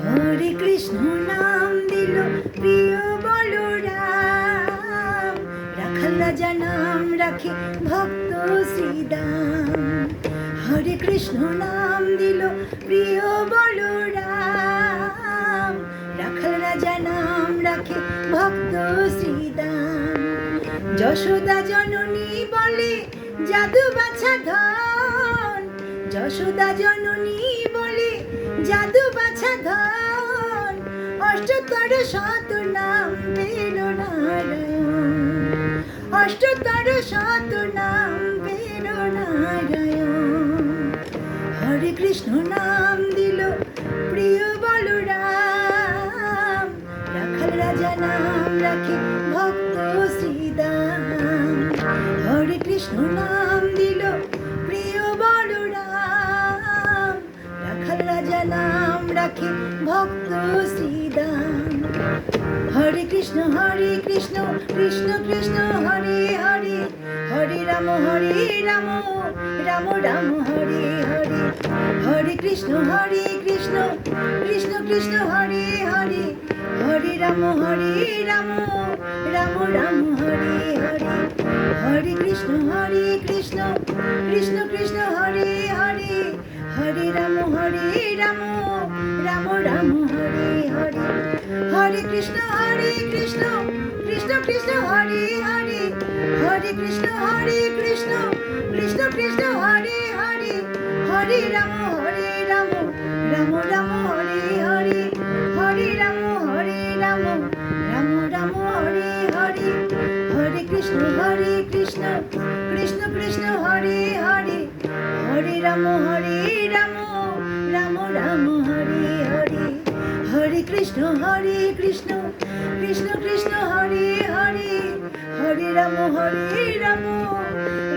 হরে কৃষ্ণ নাম দিল প্রিয় বলরাম, রাখাল রাজা নাম রাখে ভক্ত শ্রীদাম। হরে কৃষ্ণ নাম দিল প্রিয় বলরাম, রাখাল রাজা নাম রাখে ভক্ত শ্রীদাম। যশোদা জননী বলে জাদু বাছা ধন, যশোদা জননী বলে জাদু বাছা ধন, অষ্টতর শত নাম পেল নারায়ণ, অষ্টতর শত নাম পেল নারায়ণ। হরে কৃষ্ণ নাম দিল প্রিয় বলরাম, রাখাল রাজা নাম রাখে ভক্ত শ্রীদাম। হরে কৃষ্ণ নাম দিল প্রিয় বলরাম, রাখাল রাজা নাম রাখে ভক্ত শ্রীদাম। হরে কৃষ্ণ কৃষ্ণ কৃষ্ণ হরে হরে, হরে রাম রাম রাম হরে হরে। হরে কৃষ্ণ কৃষ্ণ কৃষ্ণ হরে হরে, হরে রাম রাম রাম হরে হরে। হরে কৃষ্ণ কৃষ্ণ কৃষ্ণ হরে হরে, হরে রাম রাম রাম হরে হরে। হরে কৃষ্ণ কৃষ্ণ কৃষ্ণ হরে হরে, হরে কৃষ্ণ কৃষ্ণ হরে হরে, হরে রাম রাম রাম হরে হরে, হরে রাম রাম রাম হরে হরে। হরে কৃষ্ণ কৃষ্ণ কৃষ্ণ হরে হরে, হরে রাম রাম রাম হরে হরে। হরে কৃষ্ণ কৃষ্ণ কৃষ্ণ হরে হরে, হরে রাম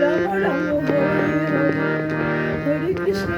রাম রাম হরে হরে। হরে কৃষ্ণ